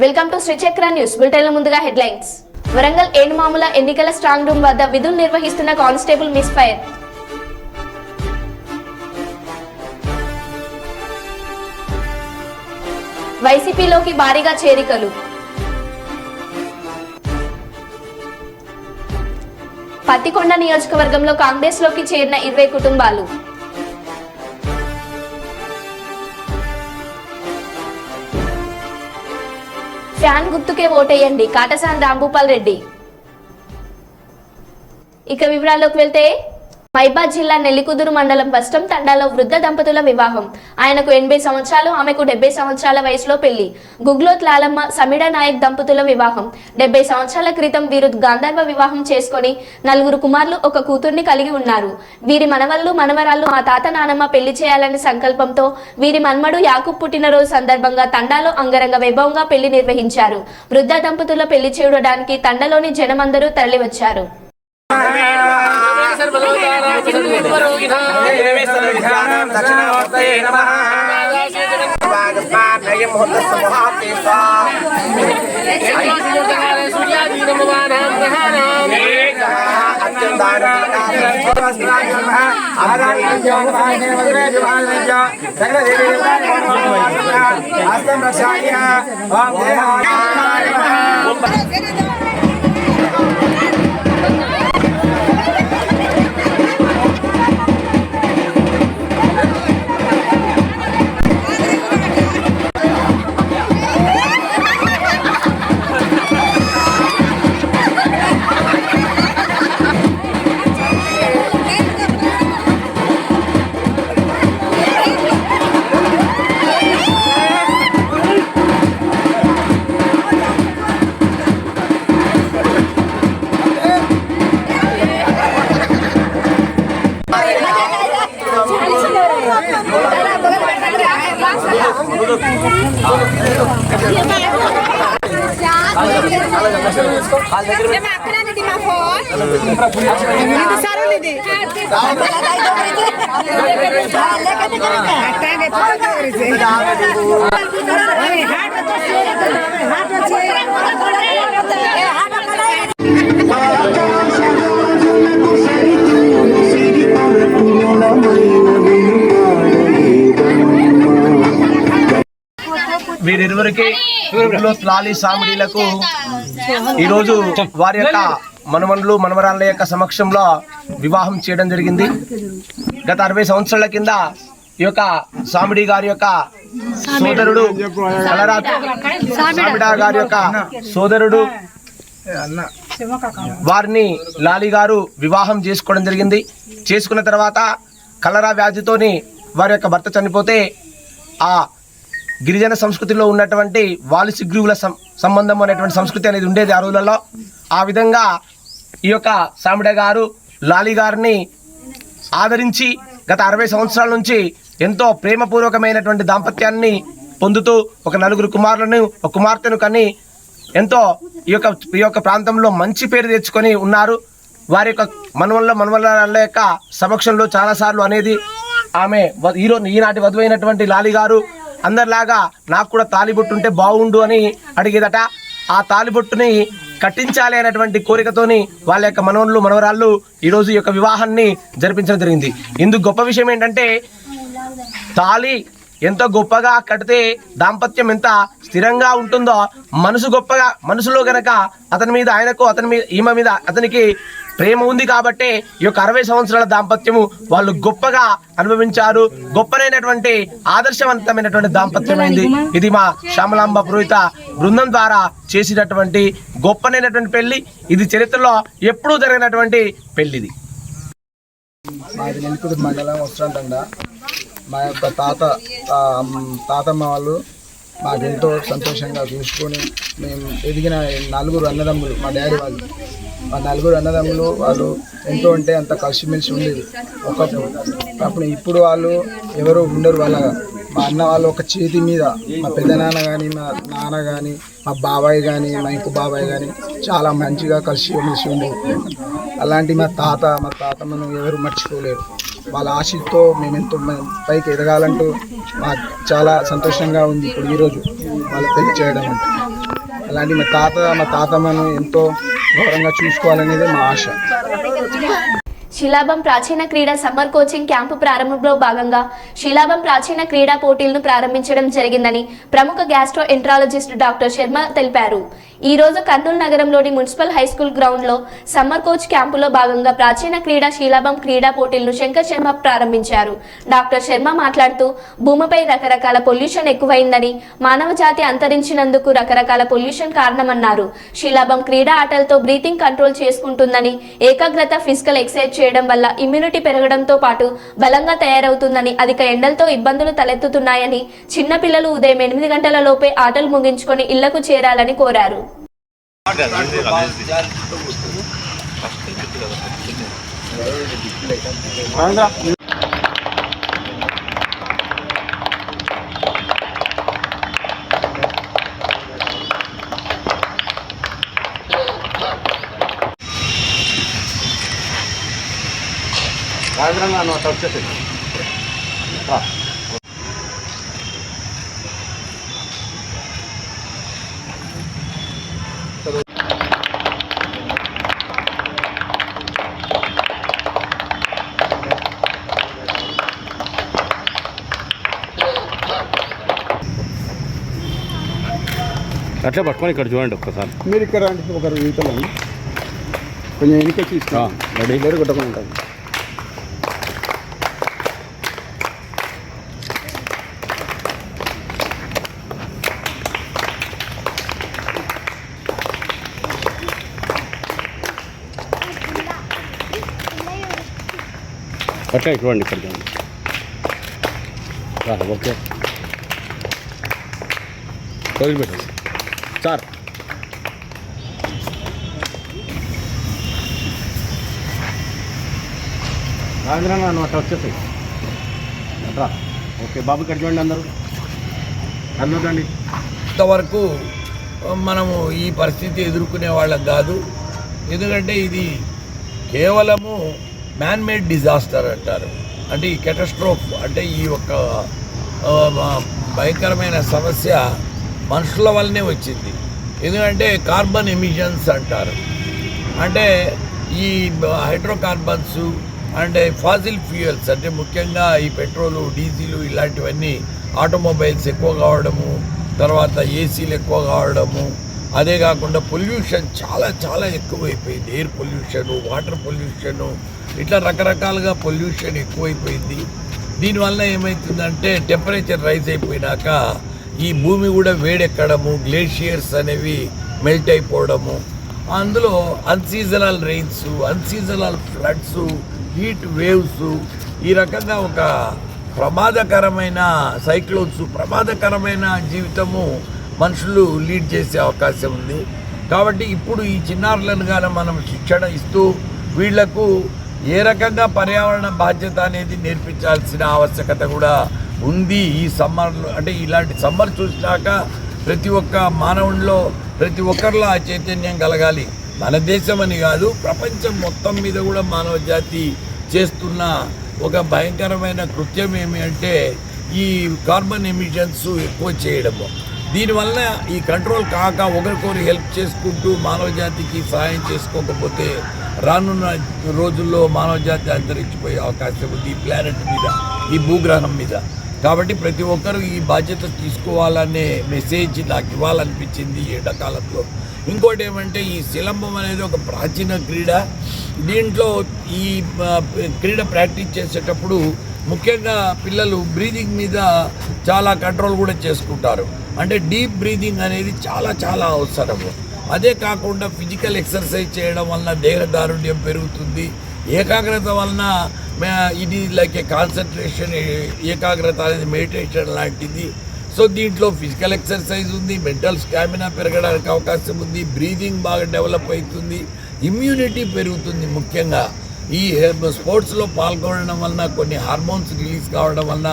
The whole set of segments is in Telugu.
Welcome to Sri Chakra news bulletin. ముందుగా హెడ్లైన్స్. వరంగల్ ఏనుమాముల ఎన్నికల స్ట్రాంగ్ రూమ్ వద్ద విధులు నిర్వహిస్తున్న కానిస్టేబుల్ మిస్ఫైర్. వైసీపీలోకి భారీగా చేరికలు. పత్తికొండ నియోజకవర్గంలో కాంగ్రెస్ లోకి చేరిన 20 కుటుంబాలు. ఫ్యాన్ గుర్తుకే ఓటేయండి కాటసాని రాంభూపాల్ రెడ్డి. ఇక వివరాల్లోకి వెళ్తే మైబాద్ జిల్లా నెల్లికుదురు మండలం బస్టం తండాలో వృద్ధ దంపతుల వివాహం. ఆయనకు 80 సంవత్సరాలు, ఆమెకు 70 సంవత్సరాల వయసులో పెళ్లి. గుగ్లోత్ లాలమ్మ సమీడా నాయక్ దంపతుల వివాహం. 70 సంవత్సరాల క్రితం వీరు గాంధర్వ వివాహం చేసుకుని 4 కుమారులు, 1 కూతుర్ని కలిగి ఉన్నారు. వీరి మనవళ్ళు మనవరాళ్ళు మా తాత నానమ్మ పెళ్లి చేయాలనే సంకల్పంతో వీరి మన్మడు యాకూబ్ పుట్టినరోజు సందర్భంగా తండాలో అంగరంగ వైభవంగా పెళ్లి నిర్వహించారు. వృద్ధ దంపతుల పెళ్లి చూడడానికి తండలోని జనమందరూ తరలివచ్చారు. వీరిరువురికి లాలి సామిడీలకు ఈరోజు వారి యొక్క మనమనులు మనవరాళ్ళ యొక్క సమక్షంలో వివాహం చేయడం జరిగింది. గత 60 సంవత్సరాల కింద ఈ యొక్క సామిడి గారి యొక్క సోదరుడు సామిడా గారి యొక్క సోదరుడు వారిని లాలి గారు వివాహం చేసుకోవడం జరిగింది. చేసుకున్న తర్వాత కలరా వ్యాధితోని వారి యొక్క భర్త చనిపోతే ఆ గిరిజన సంస్కృతిలో ఉన్నటువంటి వాలిసిగ్రీవుల సంబంధం అనేటువంటి సంస్కృతి అనేది ఉండేది ఆ రోజులలో. ఆ విధంగా ఈ యొక్క సామిడ గారు లాలి గారిని ఆదరించి గత 60 సంవత్సరాల నుంచి ఎంతో ప్రేమపూర్వకమైనటువంటి దాంపత్యాన్ని పొందుతూ ఒక 4 కుమారులను, 1 కుమార్తెను కని ఎంతో ఈ యొక్క ప్రాంతంలో మంచి పేరు తెచ్చుకొని ఉన్నారు. వారి యొక్క మనవళ్ళ యొక్క సమక్షంలో చాలాసార్లు అనేది ఆమె ఈనాటి వధువైనటువంటి లాలి గారు అందరిలాగా నాకు కూడా తాలిబొట్టు ఉంటే బాగుండు అని అడిగేదట. ఆ తాలిబొట్టుని కట్టించాలి అనేటువంటి కోరికతోని వాళ్ళ యొక్క మనవళ్ళు మనవరాళ్ళు ఈరోజు ఈ యొక్క వివాహాన్ని జరిపించడం జరిగింది. ఇందుకు గొప్ప విషయం ఏంటంటే తాళి ఎంత గొప్పగా కడితే దాంపత్యం ఎంత స్థిరంగా ఉంటుందో, మనసులో గనక ఈమె మీద అతనికి ప్రేమ ఉంది కాబట్టి ఈ యొక్క 60 సంవత్సరాల దాంపత్యము వాళ్ళు గొప్పగా అనుభవించారు. గొప్పనైనటువంటి ఆదర్శవంతమైనటువంటి దాంపత్యమైంది. ఇది మా శ్యామలాంబ పురోహిత బృందం ద్వారా చేసినటువంటి గొప్పనైనటువంటి పెళ్లి. ఇది చరిత్రలో ఎప్పుడూ జరిగినటువంటి పెళ్లిది. మాది నెల్లికుదురు మండలం వస్త్రాంతండ. మా యొక్క తాతమ్మ వాళ్ళు మాకెంతో సంతోషంగా చూసుకొని మేము ఎదిగిన 4 అన్నదమ్ములు, మా డాడీ వాళ్ళు, మా 4 అన్నదమ్ములు వాళ్ళు ఎంతో అంటే అంత కలిసిమెలిసి ఉండేది అప్పుడు. ఇప్పుడు వాళ్ళు ఎవరు ఉండరు. వాళ్ళగా మా అన్న వాళ్ళు ఒక చేతి మీద మా పెద్దనాన్న కానీ, మా నాన్న కానీ, మా బాబాయ్ కానీ, మా ఇంకో బాబాయ్ కానీ చాలా మంచిగా కలిసిమెలిసి ఉండేది. అలాంటి మా తాతమ్మను ఎవరు మర్చిపోలేరు. వాళ్ళ ఆశతో మేము ఎంతో పైకి ఎదగాలంటూ మాకు చాలా సంతోషంగా ఉంది ఇప్పుడు ఈరోజు వాళ్ళ పెళ్లి చేయడం అంటే. అలాంటి మా తాతమ్మను ఎంతో గౌరవంగా చూసుకోవాలనేది మా ఆశ. శిలాభం ప్రాచీన క్రీడా సమ్మర్ కోచింగ్ క్యాంపు ప్రారంభంలో భాగంగా శిలాభం ప్రాచీన క్రీడా పోటీలను ప్రారంభించడం జరిగిందని ప్రముఖ గ్యాస్ట్రో ఎంట్రాలజిస్ట్ డాక్టర్ శర్మ తెలిపారు. ఈ రోజు కర్నూలు నగరంలోని మున్సిపల్ హై స్కూల్ గ్రౌండ్ లో సమ్మర్ కోచ్ క్యాంపులో భాగంగా ప్రాచీన క్రీడా శిలాభం క్రీడా పోటీలను శంకర్ శర్మ ప్రారంభించారు. డాక్టర్ శర్మ మాట్లాడుతూ భూమిపై రకరకాల పొల్యూషన్ ఎక్కువైందని, మానవ జాతి అంతరించినందుకు రకరకాల పొల్యూషన్ కారణమన్నారు. శిలాభం క్రీడా ఆటలతో బ్రీతింగ్ కంట్రోల్ చేసుకుంటుందని, ఏకాగ్రత, ఫిజికల్ ఎక్సర్సైజ్ చేయడం వల్ల ఇమ్యూనిటీ పెరగడంతో పాటు బలంగా తయారవుతుందని, అధిక ఎండలతో ఇబ్బందులు తలెత్తుతున్నాయని, చిన్న పిల్లలు ఉదయం 8 గంటల లోపే ఆటలు ముగించుకొని ఇళ్లకు చేరాలని కోరారు. అట్లా పట్టుకొని ఇక్కడ చూడండి ఒక్కసారి. మీరు ఇక్కడ రండి, ఒకరు ఈతలని కొంచెం ఎన్నిక తీసుకో, రెడీ లేరు కొట్టకుండా ఉంటారు. అట్లా చూడండి ఇక్కడ చూడండి. ఓకే వదిలిపెట్టండి సార్. రాజేంద్ర నువ్వు అట్లా వచ్చేసాయి అట్లా. ఓకే బాబు ఇక్కడ చూడండి, అందరూ అందుకండి. ఇంతవరకు మనము ఈ పరిస్థితి ఎదుర్కొనే వాళ్ళం కాదు. ఎందుకంటే ఇది కేవలము మ్యాన్మేడ్ డిజాస్టర్ అంటారు. అంటే ఈ కెటాస్ట్రోఫ్ అంటే ఈ యొక్క భయంకరమైన సమస్య మనుషుల వల్లనే వచ్చింది. ఎందుకంటే కార్బన్ ఎమిషన్స్ అంటారు. అంటే ఈ హైడ్రోకార్బన్స్ అంటే ఫాసిల్ ఫ్యూయల్స్ అంటే ముఖ్యంగా ఈ పెట్రోలు, డీజిలు ఇలాంటివన్నీ ఆటోమొబైల్స్ ఎక్కువ కావడము, తర్వాత ఏసీలు ఎక్కువ కావడము, అదే కాకుండా పొల్యూషన్ చాలా చాలా ఎక్కువైపోయింది. ఎయిర్ పొల్యూషను, వాటర్ పొల్యూషను, ఇట్లా రకరకాలుగా పొల్యూషన్ ఎక్కువైపోయింది. దీనివల్ల ఏమవుతుందంటే టెంపరేచర్ రైజ్ అయిపోయినాక ఈ భూమి కూడా వేడెక్కడము, గ్లేషియర్స్ అనేవి మెల్ట్ అయిపోవడము, అందులో unseasonal rains, unseasonal floods, heat waves, ఈ రకంగా ఒక ప్రమాదకరమైన సైక్లోన్స్, ప్రమాదకరమైన జీవితము మనుషులు లీడ్ చేసే అవకాశం ఉంది. కాబట్టి ఇప్పుడు ఈ చిన్నారులను కానీ మనం శిక్షణ ఇస్తూ వీళ్లకు ఏ రకంగా పర్యావరణ బాధ్యత అనేది నేర్పించాల్సిన ఆవశ్యకత కూడా ఉంది. ఈ సమ్మర్లో అంటే ఇలాంటి సమ్మర్ చూసినాక ప్రతి ఒక్క మానవుడిలో ప్రతి ఒక్కరిలో ఆ చైతన్యం కలగాలి. మన దేశం అని కాదు, ప్రపంచం మొత్తం మీద కూడా మానవ జాతి చేస్తున్న ఒక భయంకరమైన కృత్యం ఏమి అంటే ఈ కార్బన్ ఎమిషన్స్ ఎక్కువ చేయడము. దీనివల్ల ఈ కంట్రోల్ కాక ఒకరికొకరు హెల్ప్ చేసుకుంటూ మానవ జాతికి సహాయం చేసుకోకపోతే రానున్న రోజుల్లో మానవ జాతి అంతరించిపోయే అవకాశం ఉంది ఈ ప్లానెట్ మీద, ఈ భూగ్రహం మీద. కాబట్టి ప్రతి ఒక్కరూ ఈ బాధ్యత తీసుకోవాలనే మెసేజ్ నాకు ఇవ్వాలనిపించింది ఈ ఎండాకాలంలో. ఇంకోటి ఏమంటే ఈ శిలంబం అనేది ఒక ప్రాచీన క్రీడ. దీంట్లో ఈ క్రీడ ప్రాక్టీస్ చేసేటప్పుడు ముఖ్యంగా పిల్లలు బ్రీదింగ్ మీద చాలా కంట్రోల్ కూడా చేసుకుంటారు. అంటే డీప్ బ్రీదింగ్ అనేది చాలా చాలా అవసరము. అదే కాకుండా ఫిజికల్ ఎక్సర్సైజ్ చేయడం వలన దేహదారుఢ్యం పెరుగుతుంది. ఏకాగ్రత వలన ఇది లైక్ ఏ కాన్సన్ట్రేషన్, ఏకాగ్రత అనేది మెడిటేషన్ లాంటిది. సో దీంట్లో ఫిజికల్ ఎక్సర్సైజ్ ఉంది, మెంటల్ స్టామినా పెరగడానికి అవకాశం ఉంది, బ్రీదింగ్ బాగా డెవలప్ అవుతుంది, ఇమ్యూనిటీ పెరుగుతుంది. ముఖ్యంగా ఈ స్పోర్ట్స్లో పాల్గొనడం వలన కొన్ని హార్మోన్స్ రిలీజ్ కావడం వలన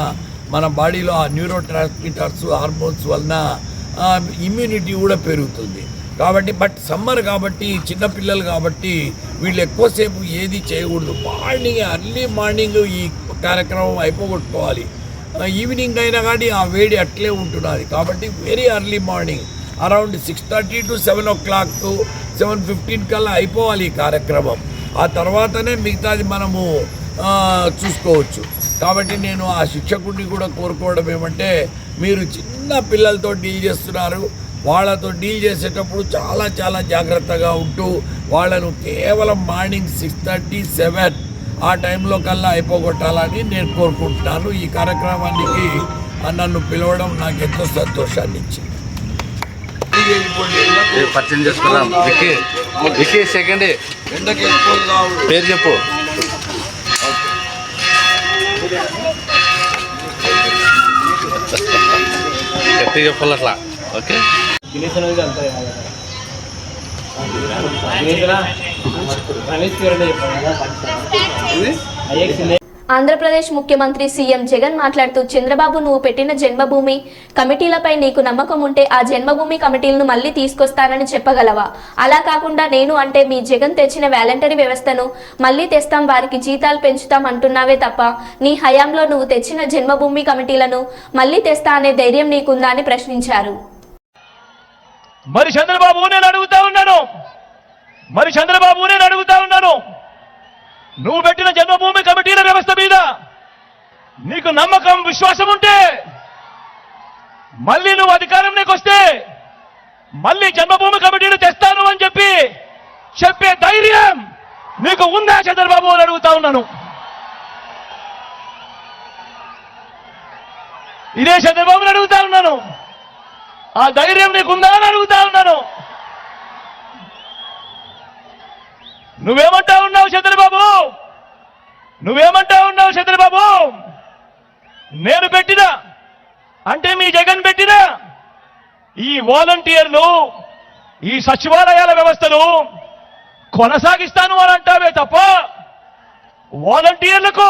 మన బాడీలో ఆ న్యూరో ట్రాన్స్మిటర్స్, హార్మోన్స్ వలన ఇమ్యూనిటీ కూడా పెరుగుతుంది. కాబట్టి బట్ సమ్మర్ కాబట్టి చిన్నపిల్లలు కాబట్టి వీళ్ళు ఎక్కువసేపు ఏది చేయకూడదు. ఎర్లీ మార్నింగ్ ఈ కార్యక్రమం అయిపోగొట్టుకోవాలి. ఈవినింగ్ అయినా కానీ ఆ వేడి అట్లే ఉంటున్నది. కాబట్టి very early morning around 6:30 to 7 o'clock to 7:15 కల్లా అయిపోవాలి ఈ కార్యక్రమం. ఆ తర్వాతనే మిగతాది మనము చూసుకోవచ్చు. కాబట్టి నేను ఆ శిక్షకుడిని కూడా కోరుకోవడం ఏమంటే, మీరు చిన్న పిల్లలతో డీల్ చేస్తున్నారు, వాళ్ళతో డీల్ చేసేటప్పుడు చాలా చాలా జాగ్రత్తగా ఉంటూ వాళ్ళను కేవలం మార్నింగ్ 6:30, 7 ఆ టైంలో కల్లా అయిపోగొట్టాలని నేను కోరుకుంటున్నాను. ఈ కార్యక్రమానికి నన్ను పిలవడం నాకు ఎంతో సంతోషాన్ని ఇచ్చింది. పరిచయం చేసుకున్నాం. వికీ సెకండ్ పేరు చెప్పు. గట్టిగా చెప్పాలి అట్లా. ఓకే. ఆంధ్రప్రదేశ్ ముఖ్యమంత్రి సీఎం జగన్ మాట్లాడుతూ, చంద్రబాబు నువ్వు పెట్టిన జన్మభూమి కమిటీలపై నీకు నమ్మకం ఉంటే ఆ జన్మభూమి కమిటీలను మళ్ళీ తీసుకొస్తానని చెప్పగలవా? అలా కాకుండా నేను అంటే మీ జగన్ తెచ్చిన వాలంటరీ వ్యవస్థను మళ్ళీ తెస్తాం, వారికి జీతాలు పెంచుతాం అంటున్నావే తప్ప నీ హయాంలో నువ్వు తెచ్చిన జన్మభూమి కమిటీలను మళ్ళీ తెస్తా అనే ధైర్యం నీకుందా అని ప్రశ్నించారు. మరి చంద్రబాబు నేను అడుగుతా ఉన్నాను, నువ్వు పెట్టిన జన్మభూమి కమిటీల వ్యవస్థ మీద నీకు నమ్మకం, విశ్వాసం ఉంటే మళ్ళీ నువ్వు అధికారంలోకి వస్తే మళ్ళీ జన్మభూమి కమిటీలు తెస్తాను అని చెప్పే ధైర్యం నీకు ఉందా చంద్రబాబు అని అడుగుతా ఉన్నాను. ఇదే చంద్రబాబుని అడుగుతా ఉన్నాను, ఆ ధైర్యం నీకుందా అని అడుగుతా ఉన్నాను. నువ్వేమంటా ఉన్నావు చంద్రబాబు? నేను పెట్టిన అంటే మీ జగన్ పెట్టిన ఈ వాలంటీర్లు, ఈ సచివాలయాల వ్యవస్థను కొనసాగిస్తాను అని అంటావే తప్ప, వాలంటీర్లకు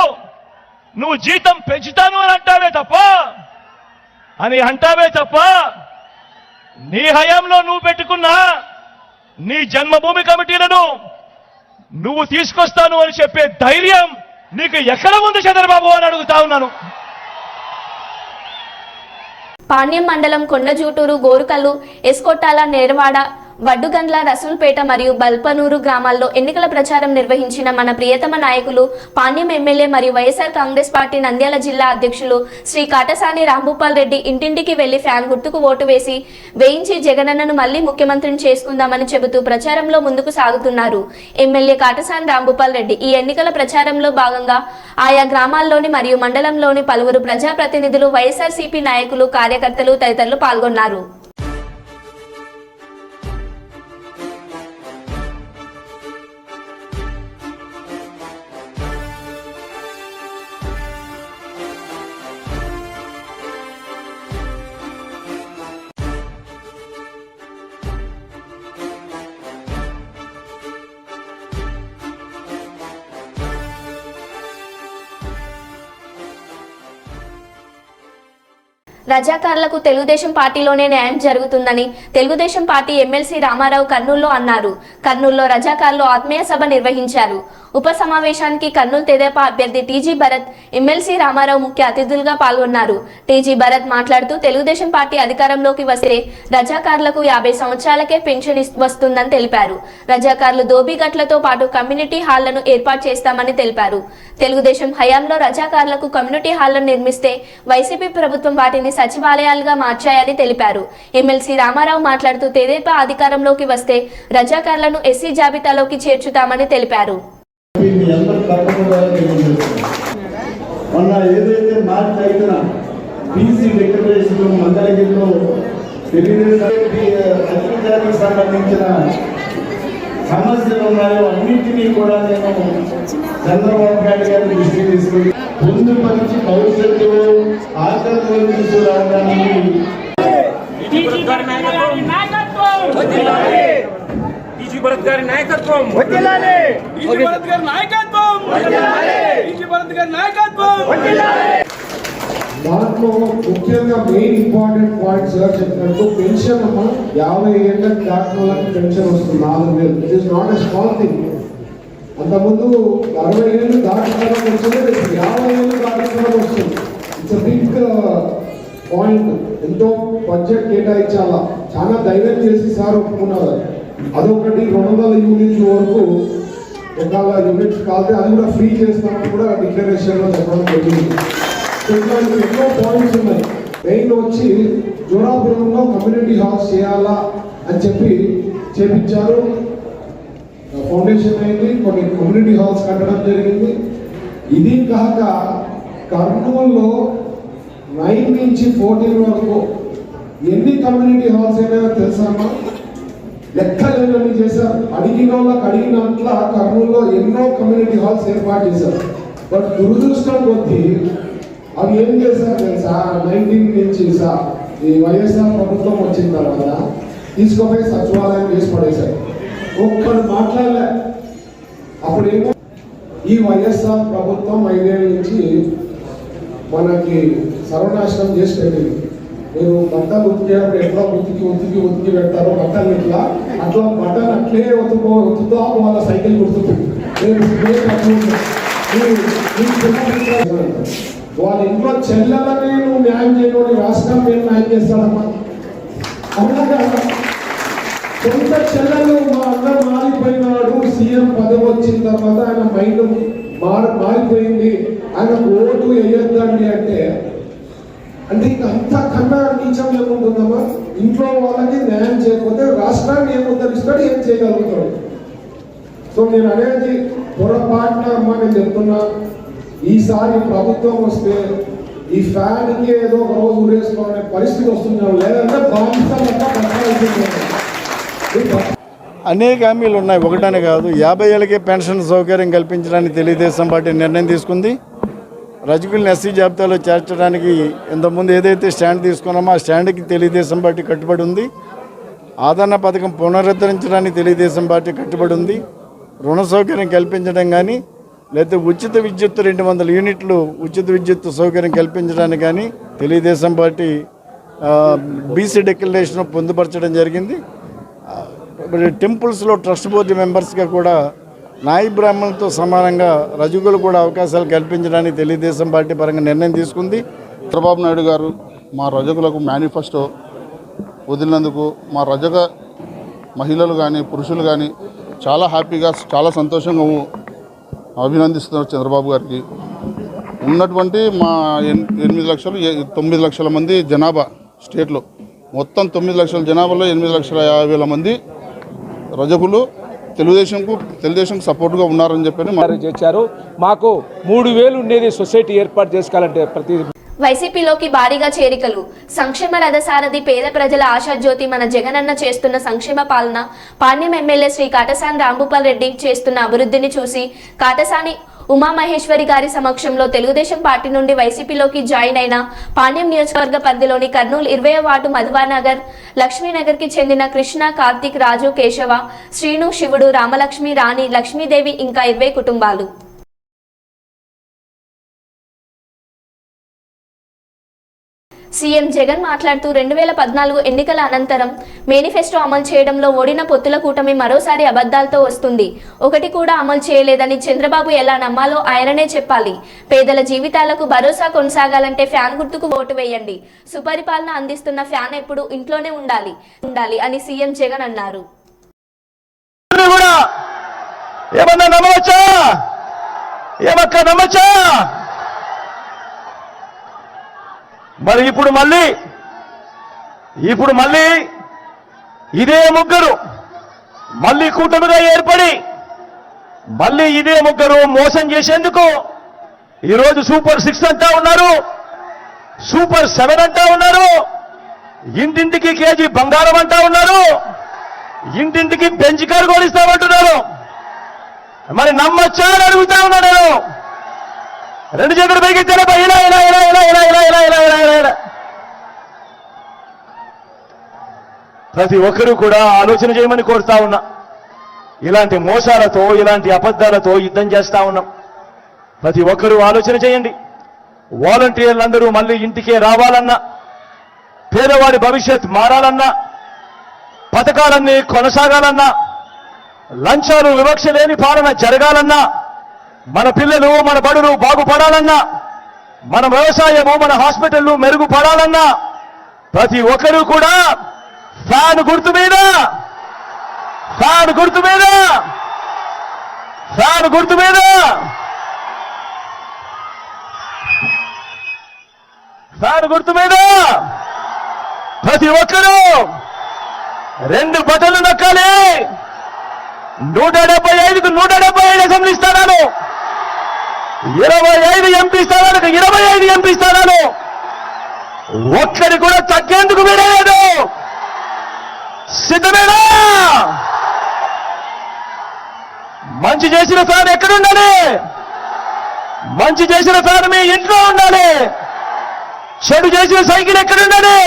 నువ్వు జీతం పెంచుతాను అని అంటావే తప్ప నీ హయాంలో నువ్వు పెట్టుకున్న నీ జన్మభూమి కమిటీలను నువ్వు తీసుకొస్తాను అని చెప్పే ధైర్యం నీకు ఎక్కడ ఉంది చంద్రబాబు అని అడుగుతా ఉన్నాను. పాణ్యం మండలం కొండజూటూరు, గోరుకల్లు, ఎస్కొట్టాల, నేరవాడ, వడ్డుగండ్ల, రసూల్పేట మరియు బల్పనూరు గ్రామాల్లో ఎన్నికల ప్రచారం నిర్వహించిన మన ప్రియతమ నాయకులు, పాణ్యం ఎమ్మెల్యే మరియు వైఎస్ఆర్ కాంగ్రెస్ పార్టీ నంద్యాల జిల్లా అధ్యక్షులు శ్రీ కాటసాని రాంభూపాల్ రెడ్డి ఇంటింటికి వెళ్లి ఫ్యాన్ గుర్తుకు ఓటు వేయించి జగనన్నను మళ్లీ ముఖ్యమంత్రిని చేసుకుందామని చెబుతూ ప్రచారంలో ముందుకు సాగుతున్నారు. ఎమ్మెల్యే కాటసాని రాంభూపాల్ రెడ్డి ఈ ఎన్నికల ప్రచారంలో భాగంగా ఆయా గ్రామాల్లోని మరియు మండలంలోని పలువురు ప్రజాప్రతినిధులు, వైఎస్ఆర్సీపీ నాయకులు, కార్యకర్తలు తదితరులు పాల్గొన్నారు. రజాకార్లకు తెలుగుదేశం పార్టీలోనే న్యాయం జరుగుతుందని తెలుగుదేశం పార్టీ ఎమ్మెల్సీ రామారావు కర్నూలులో అన్నారు. కర్నూలులో రజాకార్లు ఆత్మీయ సభ నిర్వహించారు. ఉప సమావేశానికి కర్నూలు తెదేపా అభ్యర్థి టీజీ భరత్, ఎమ్మెల్సీ రామారావు ముఖ్య అతిథులుగా పాల్గొన్నారు. టీజీ భరత్ మాట్లాడుతూ, తెలుగుదేశం పార్టీ అధికారంలోకి వస్తే రజాకార్లకు 50 సంవత్సరాలకే పెన్షన్ వస్తుందని తెలిపారు. రజాకార్లు దోబిగట్లతో పాటు కమ్యూనిటీ హాళ్లను ఏర్పాటు చేస్తామని తెలిపారు. తెలుగుదేశం హయాంలో రజాకార్లకు కమ్యూనిటీ హాళ్లను నిర్మిస్తే వైసీపీ ప్రభుత్వం వాటిని సచివాలయాలుగా మార్చాయని తెలిపారు. ఎమ్మెల్సీ రామారావు మాట్లాడుతూ, తెదేపా అధికారంలోకి వస్తే రజాకార్లను ఎస్సీ జాబితాలోకి చేర్చుతామని తెలిపారు. మొన్న ఏదైతే మార్చి 5న బీసీ డిక్లరేషన్ మంగళగిరిలో తెలుగుదేశానికి సంబంధించిన సమస్యలు ఉన్నాయో అన్నింటినీ కూడా నేను చంద్రబాబు నాయుడు గారి దృష్టికి తీసుకుని పొందుపరిచి భవిష్యత్తులో ఆచరణలో తీసుకురావడానికి భరత్ గారి నాయకత్వం దాంట్లో ముఖ్యంగా మెయిన్ ఇంపార్టెంట్ పాయింట్ సార్ చెప్పినట్టు పెన్షన్ అమ్మ 50 ఏళ్ళకి దాటిన వాళ్ళకి పెన్షన్ వస్తుంది 4,000. It is not a small thing. అంతకుముందు 60 ఏళ్ళు దాటిన వాళ్ళకి వచ్చింది, 50 ఏళ్ళు దాటిన వాళ్ళకి వస్తుంది. It's big point. ఎంతో బడ్జెట్ కేటాయించాలా చాలా ధైర్యం చేసి సార్ ఒప్పుకున్నారు. అదొకటి 200 యూనిట్ల వరకు ఒకవేళ యూనిట్స్ కాలితే అది కూడా ఫ్రీ చేస్తామని కూడా డిక్లరేషన్లో చెప్పడం జరిగింది. ఇట్లాంటి ఎన్నో పాయింట్స్ ఉన్నాయి. మెయిన్ వచ్చి జోడాపురంలో కమ్యూనిటీ హాల్స్ చేయాలా అని చెప్పి చేపించారు. ఫౌండేషన్ అయింది, కొన్ని కమ్యూనిటీ హాల్స్ కట్టడం జరిగింది. ఇది కాక కర్నూలులో 9 నుంచి 14 వరకు ఎన్ని కమ్యూనిటీ హాల్స్ అయినా తెలుసామా? లెక్కలేనని చేశారు. అడిగిన వాళ్ళకి అడిగినట్ల కర్నూలులో ఎన్నో కమ్యూనిటీ హాల్స్ ఏర్పాటు చేశారు. బట్ దురదృష్టం కొద్దీ అవి ఏం చేశారు తెలుసా? 19 నుంచి సార్ ఈ వైఎస్ఆర్ ప్రభుత్వం వచ్చిన తర్వాత తీసుకుపోయి సచివాలయం చేసి పడేశారు. ఒక్కడు మాట్లాడలే. అప్పుడేమో ఈ వైఎస్ఆర్ ప్రభుత్వం 5 ఏళ్ళ నుంచి మనకి సర్వనాశనం చేసి పెట్టింది. మీరు బట్టలు ఉతికేటప్పుడు ఎట్లా ఉతికి పెడతారో బట్టలు ఇట్లా అట్లా బట్టలు అట్లే ఉతుకుతా వాళ్ళ సైకిల్ గుర్తుంది. వాళ్ళ ఇంట్లో చెల్లెలనే నువ్వు న్యాయం చేయడం రాష్ట్రం నేను న్యాయం చేస్తాడమ్మా. అవునా కదా? సొంత చెల్లెలు మా అన్న మారిపోయినాడు. సీఎం పదవి వచ్చిన తర్వాత ఆయన మైండ్ మారిపోయింది, ఆయన ఓటు వేయొద్దండి అంటే ఇంకా అంతకన్నా నీచం ఏముంటుందమ్మా? ఇంట్లో వాళ్ళకి న్యాయం చేయకపోతే రాష్ట్రాన్ని ఏం ఉద్ధరిస్తాడు, ఏం చేయగలుగుతాడు? సో నేను అనేది పొరపాటున అమ్మా నేను చెప్తున్నా, ఈసారి ప్రభుత్వం వస్తే ఈ ఫ్యాన్కి ఏదో ఒక రోజు ఊరేసుకోవాలనే పరిస్థితి వస్తున్నాం. లేదంటే అనేక హామీలు ఉన్నాయి, ఒకటనే కాదు. 50 ఏళ్ళకే పెన్షన్ సౌకర్యం కల్పించడానికి తెలుగుదేశం పార్టీ నిర్ణయం తీసుకుంది. రజకుల్ని ఎస్సీ జాబితాలో చేర్చడానికి ఇంతకుముందు ఏదైతే స్టాండ్ తీసుకున్నామో ఆ స్టాండ్కి తెలుగుదేశం పార్టీ కట్టుబడి ఉంది. ఆదరణ పథకం పునరుద్ధరించడానికి తెలుగుదేశం పార్టీ కట్టుబడి ఉంది. రుణ సౌకర్యం కల్పించడం కానీ లేకపోతే ఉచిత విద్యుత్ 200 యూనిట్లు ఉచిత విద్యుత్ సౌకర్యం కల్పించడానికి కానీ తెలుగుదేశం పార్టీ బీసీ డిక్లరేషన్ పొందుపరచడం జరిగింది. టెంపుల్స్లో ట్రస్ట్ బోర్డు మెంబర్స్గా కూడా నాయి బ్రాహ్మణులతో సమానంగా రజకులు కూడా అవకాశాలు కల్పించడానికి తెలుగుదేశం పార్టీ పరంగా నిర్ణయం తీసుకుంది. చంద్రబాబు నాయుడు గారు మా రజకులకు మేనిఫెస్టో వదిలినందుకు మా రజక మహిళలు కానీ పురుషులు కానీ చాలా హ్యాపీగా చాలా సంతోషంగా అభినందిస్తున్నారు చంద్రబాబు గారికి. ఉన్నటువంటి మా 8 లక్షలు 9 లక్షల మంది జనాభా స్టేట్లో, మొత్తం 9 లక్షల జనాభాలో 8,50,000 మంది రజకులు తెలుగుదేశంకు సపోర్ట్గా ఉన్నారని చెప్పి చేశారు. మాకు 3,000 ఉండేది సొసైటీ ఏర్పాటు చేసుకోవాలంటే ప్రతి వైసీపీలోకి భారీగా చేరికలు. సంక్షేమ రథసారథి పేద ప్రజల ఆశాజ్యోతి మన జగనన్న చేస్తున్న సంక్షేమ పాలన, పాణ్యం ఎమ్మెల్యే శ్రీ కాటసాని రాంభూపాల్ రెడ్డి చేస్తున్న అభివృద్ధిని చూసి కాటసాని ఉమామహేశ్వరి గారి సమక్షంలో తెలుగుదేశం పార్టీ నుండి వైసీపీలోకి జాయిన్ అయిన పాణ్యం నియోజకవర్గ పరిధిలోని కర్నూలు 20వ వార్డు మధువానగర్ లక్ష్మీనగర్ కి చెందిన కృష్ణ, కార్తీక్, రాజు, కేశవ, శ్రీను, శివుడు, రామలక్ష్మి, రాణి, లక్ష్మీదేవి ఇంకా 20 కుటుంబాలు. సీఎం జగన్ మాట్లాడుతూ 2014 ఎన్నికల అనంతరం మేనిఫెస్టో అమలు చేయడంలో ఓడిన పొత్తుల కూటమి మరోసారి అబద్ధాలతో వస్తుంది. ఒకటి కూడా అమలు చేయలేదని చంద్రబాబు ఎలా నమ్మాలో ఆయననే చెప్పాలి. పేదల జీవితాలకు భరోసా కొనసాగాలంటే ఫ్యాన్ గుర్తుకు ఓటు వేయండి. సుపరిపాలన అందిస్తున్న ఫ్యాన్ ఎప్పుడు ఇంట్లోనే ఉండాలి అని సీఎం జగన్ అన్నారు. మరి ఇప్పుడు మళ్ళీ ఇదే ముగ్గురు మళ్ళీ కూటమిగా ఏర్పడి మళ్ళీ ఇదే ముగ్గురు మోసం చేసేందుకు ఈరోజు సూపర్ 6 అంటా ఉన్నారు, సూపర్ 7 అంటా ఉన్నారు, ఇంటింటికి కేజీ బంగారం అంటా ఉన్నారు, ఇంటింటికి బెంచ్ కారు కొనిస్తామంటున్నారు. మరి నమ్మొచ్చా అని అడుగుతా ఉన్నా నేను. 2 చేతులు పైకి తెరపై ఇలా ప్రతి ఒక్కరూ కూడా ఆలోచన చేయమని కోరుతా ఉన్నా. ఇలాంటి మోసాలతో ఇలాంటి అబద్ధాలతో యుద్ధం చేస్తా ఉన్నాం. ప్రతి ఒక్కరూ ఆలోచన చేయండి. వాలంటీర్లందరూ మళ్ళీ ఇంటికే రావాలన్నా, పేదవాడి భవిష్యత్ మారాలన్నా, పథకాలన్నీ కొనసాగాలన్నా, లంచాలు వివక్ష లేని పాలన జరగాలన్నా, మన పిల్లలు మన బడులు బాగుపడాలన్నా, మన వ్యవసాయము మన హాస్పిటళ్లు మెరుగుపడాలన్నా ప్రతి ఒక్కరూ కూడా ఫ్యాన్ గుర్తు మీద ఫ్యాన్ గుర్తు మీద ఫ్యాన్ గుర్తు మీద ఫ్యాన్ గుర్తు మీద ప్రతి ఒక్కరూ 2 బటన్లు నొక్కాలి. 175కు 175 అసెంబ్లీ స్థానాలు, 25 ఎంపీ స్థానాలకు 25 ఎంపీ స్థానాలు. ఒక్కడి కూడా తగ్గేందుకు వీడలేదు. సిద్ధమేనా? మంచి చేసిన ఫ్యాన్ ఎక్కడుండాలి? మంచి చేసిన ఫ్యాన్ మీ ఇంట్లో ఉండాలి. చెడు చేసిన సైకిల్ ఎక్కడుండాలి?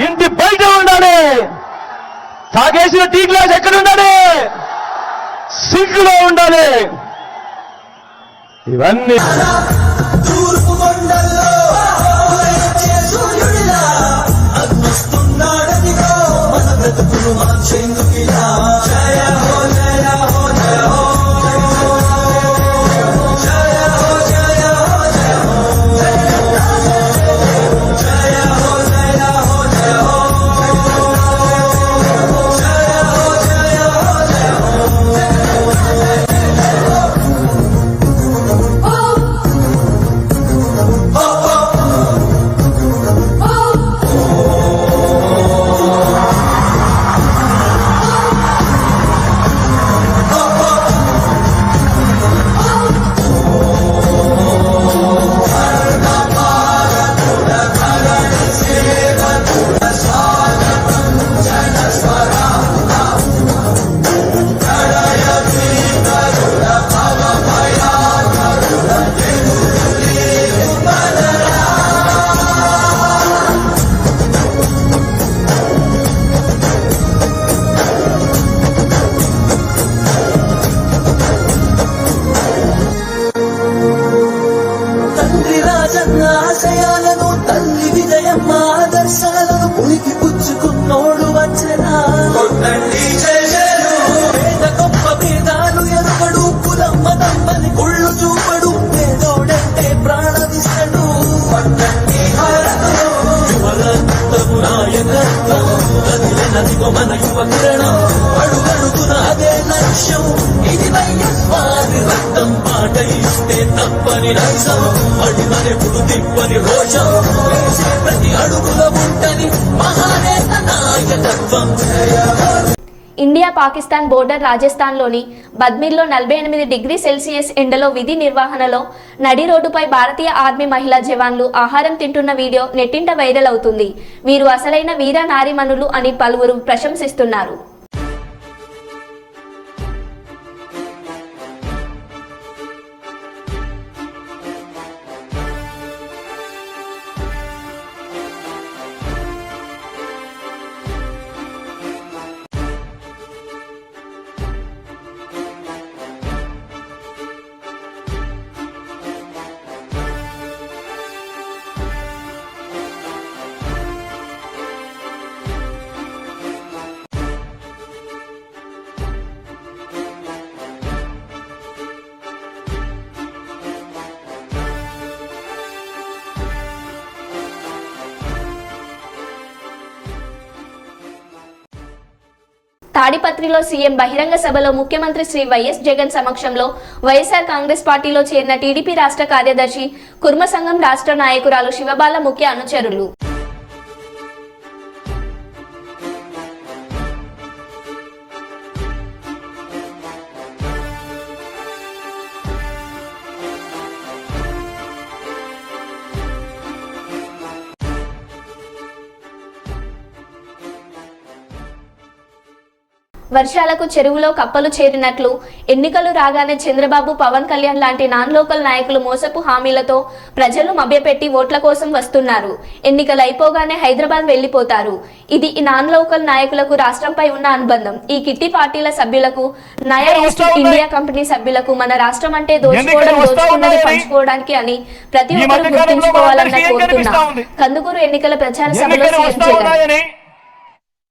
ఇంటి బయట ఉండాలి. తాగేసిన టీ గ్లాస్ ఎక్కడుండాలి? సింక్లో ఉండాలి. ఇవన్నీ మన యువ కిరణం అడుగడుగున అదే లక్ష్యం. ఇది వైఎస్వారి రక్తం పాట ఇస్తే తప్పని నైజం. అడిమనెప్పుడు తిప్పని రోషం. ప్రతి అడుగుల ఉంటని మహానేత నాయకత్వం. ఇండియా పాకిస్తాన్ బోర్డర్ రాజస్థాన్లోని బద్మీర్లో 48 డిగ్రీ సెల్సియస్ ఎండలో విధి నిర్వహణలో నడి రోడ్డుపై భారతీయ ఆర్మీ మహిళా జవాన్లు ఆహారం తింటున్న వీడియో నెట్టింట వైరల్ అవుతుంది. వీరు అసలైన వీర నారీమణులు అని పలువురు ప్రశంసిస్తున్నారు. తాడిపత్రిలో సీఎం బహిరంగ సభలో ముఖ్యమంత్రి శ్రీ వైఎస్ జగన్ సమక్షంలో వైఎస్ఆర్ కాంగ్రెస్ పార్టీలో చేరిన టీడీపీ రాష్ట్ర కార్యదర్శి కుర్మ సంఘం రాష్ట్ర నాయకురాలు శివబాల ముఖ్య అనుచరులు. వర్షాలకు చెరువులో కప్పలు చేరినట్లు ఎన్నికలు రాగానే చంద్రబాబు, పవన్ కళ్యాణ్ లాంటి నాన్ లోకల్ నాయకులు మోసపు హామీలతో ప్రజలు మభ్యపెట్టి ఓట్ల కోసం వస్తున్నారు. ఎన్నికలు అయిపోగానే హైదరాబాద్ వెళ్లిపోతారు. ఇది ఈ నాన్ లోకల్ నాయకులకు రాష్ట్రంపై ఉన్న అనుబంధం. ఈ కిట్టి పార్టీల సభ్యులకు, నయా ఈస్ట్ ఇండియా కంపెనీ సభ్యులకు మన రాష్ట్రం అంటే దోచుకున్నది పంచుకోవడానికి అని ప్రతి ఒక్కరూ గుర్తుంచుకోవాలని కోరుతున్నా. కందుకూరు ఎన్నికల ప్రచార సభలో సీఎం జగన్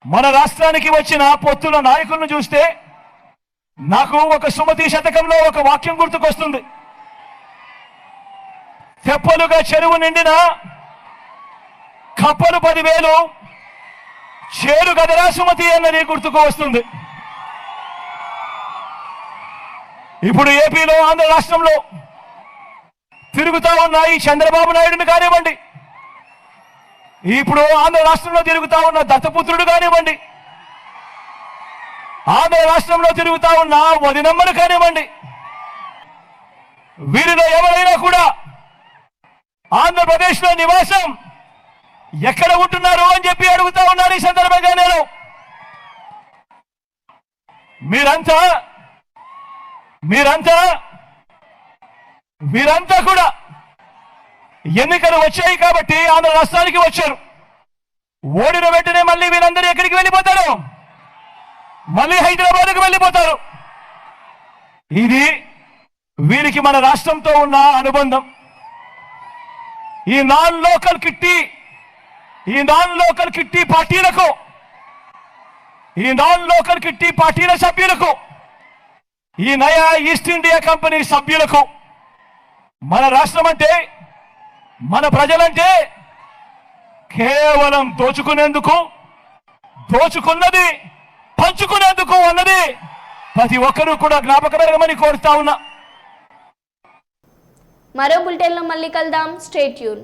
మన రాష్ట్రానికి వచ్చిన పొత్తుల నాయకులను చూస్తే నాకు ఒక సుమతి శతకంలో ఒక వాక్యం గుర్తుకొస్తుంది. తెప్పలుగా చెరువు నిండిన కప్పలు 10,000, చేరు గదరా సుమతి అన్నది గుర్తుకు వస్తుంది. ఇప్పుడు ఏపీలో ఆంధ్ర రాష్ట్రంలో తిరుగుతా ఉన్న ఈ చంద్రబాబు నాయుడుని కానివ్వండి, ఇప్పుడు ఆంధ్ర రాష్ట్రంలో తిరుగుతా ఉన్న దత్తపుత్రుడు కానివ్వండి, ఆంధ్ర రాష్ట్రంలో తిరుగుతా ఉన్న వదినమ్మను కానివ్వండి, వీరిలో ఎవరైనా కూడా ఆంధ్రప్రదేశ్లో నివాసం ఎక్కడ ఉంటున్నారు అని చెప్పి అడుగుతా ఉన్నారు. ఈ సందర్భంగా నేను వీరంతా కూడా ఎన్నికలు వచ్చాయి కాబట్టి ఆంధ్ర రాష్ట్రానికి వచ్చారు. ఓడిన వెంటనే మళ్ళీ వీరందరూ ఎక్కడికి వెళ్ళిపోతారు? మళ్ళీ హైదరాబాద్కు వెళ్ళిపోతారు. ఇది వీరికి మన రాష్ట్రంతో ఉన్న అనుబంధం. ఈ నాన్ లోకల్ కిట్టి పార్టీల సభ్యులకు, ఈ నయా ఈస్ట్ ఇండియా కంపెనీ సభ్యులకు మన రాష్ట్రం అంటే, మన ప్రజలంటే కేవలం దోచుకున్నది పంచుకునేందుకు అన్నది ప్రతి ఒక్కరూ కూడా జ్ఞాపకమని కోరుతా ఉన్నా. మరో బులెటిన్లో మళ్ళీ కలుద్దాం. Stay tune.